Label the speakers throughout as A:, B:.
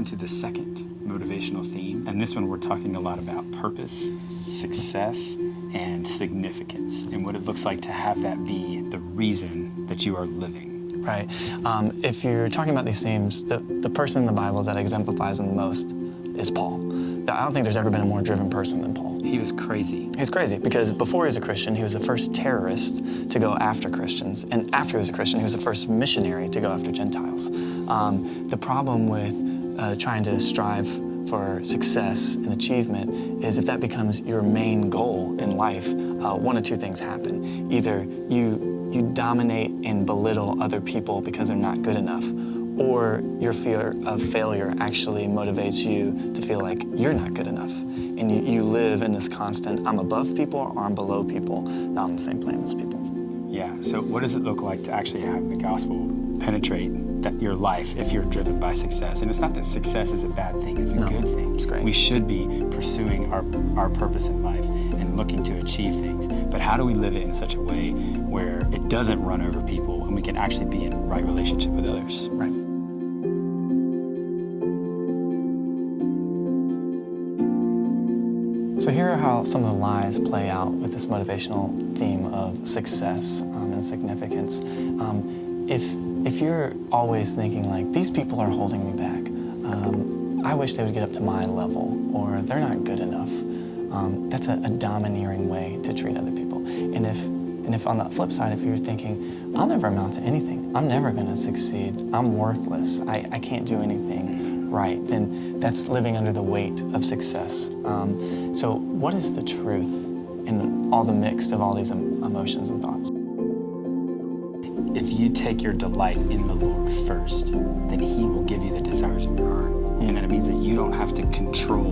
A: welcome to the second motivational theme. And this one we're talking a lot about purpose, success, and significance, and what it looks like to have that be the reason that you are living.
B: Right. If you're talking about these themes, the person in the Bible that exemplifies them the most is Paul. I don't think there's ever been a more driven person than Paul.
A: He was crazy.
B: He's crazy because before he was a Christian, he was the first terrorist to go after Christians. And after he was a Christian, he was the first missionary to go after Gentiles. The problem with trying to strive for success and achievement is if that becomes your main goal in life, one of two things happen. Either you dominate and belittle other people because they're not good enough, or your fear of failure actually motivates you to feel like you're not good enough. And you live in this constant, I'm above people or I'm below people, not on the same plane as people.
A: Yeah, so what does it look like to actually have the gospel penetrate your life if you're driven by success? And it's not that success is a bad thing, it's a good thing.
B: It's great.
A: We should be pursuing our purpose in life and looking to achieve things. But how do we live it in such a way where it doesn't run over people and we can actually be in right relationship with others?
B: Right. So here are how some of the lies play out with this motivational theme of success and significance. If you're always thinking like, these people are holding me back, I wish they would get up to my level, or they're not good enough, that's a domineering way to treat other people. And if on the flip side, if you're thinking, I'll never amount to anything, I'm never gonna succeed, I'm worthless, I can't do anything right, then that's living under the weight of success. So what is the truth in all the mix of all these emotions and thoughts?
A: If you take your delight in the Lord first, then He will give you the desires of your heart. And then it means that you don't have to control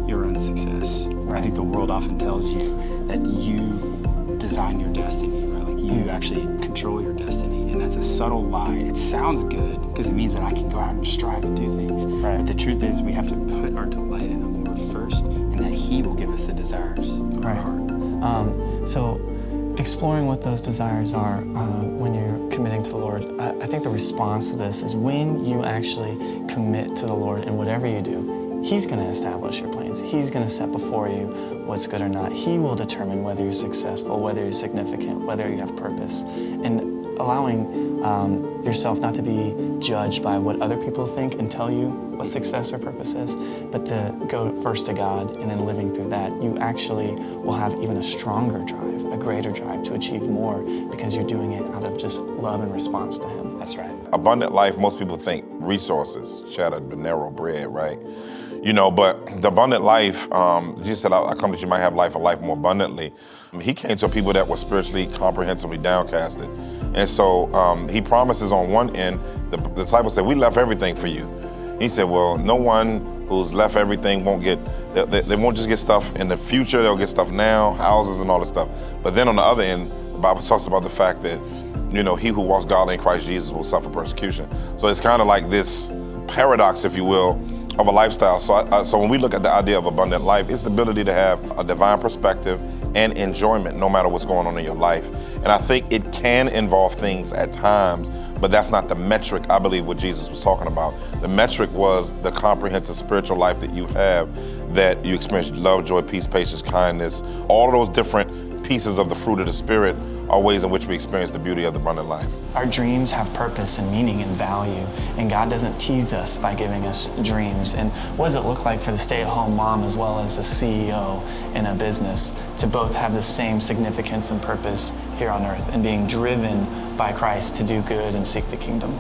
A: your own success. Right. I think the world often tells you that you design your destiny, right? Like you actually control your destiny. And that's a subtle lie. It sounds good because it means that I can go out and strive and do things.
B: Right.
A: But the truth is we have to put our delight in the Lord first, and that He will give us the desires of our heart.
B: So exploring what those desires are when you're committing to the Lord, I think the response to this is when you actually commit to the Lord in whatever you do, He's going to establish your plans. He's going to set before you what's good or not. He will determine whether you're successful, whether you're significant, whether you have purpose. And allowing yourself not to be judged by what other people think and tell you what success or purpose is, but to go first to God and then living through that, you actually will have even a stronger drive, a greater drive to achieve more because you're doing it out of just love and response to Him.
A: That's right.
C: Abundant life, most people think resources, cheddar, but narrow bread, right? You know, but the abundant life, Jesus said, I come that you might have life and life more abundantly. He came to people that were spiritually comprehensively downcasted. And so He promises on one end, the disciples said, we left everything for you. He said, well, no one who's left everything won't get, they won't just get stuff in the future, they'll get stuff now, houses and all this stuff. But then on the other end, the Bible talks about the fact that, you know, he who walks godly in Christ Jesus will suffer persecution. So it's kind of like this paradox, if you will, of a lifestyle. So when we look at the idea of abundant life, it's the ability to have a divine perspective and enjoyment no matter what's going on in your life. And I think it can involve things at times, but that's not the metric, I believe, what Jesus was talking about. The metric was the comprehensive spiritual life that you have, that you experience love, joy, peace, patience, kindness. All of those different pieces of the fruit of the Spirit are ways in which we experience the beauty of the abundant life.
B: Our dreams have purpose and meaning and value, and God doesn't tease us by giving us dreams. And what does it look like for the stay-at-home mom as well as the CEO in a business to both have the same significance and purpose here on earth and being driven by Christ to do good and seek the kingdom?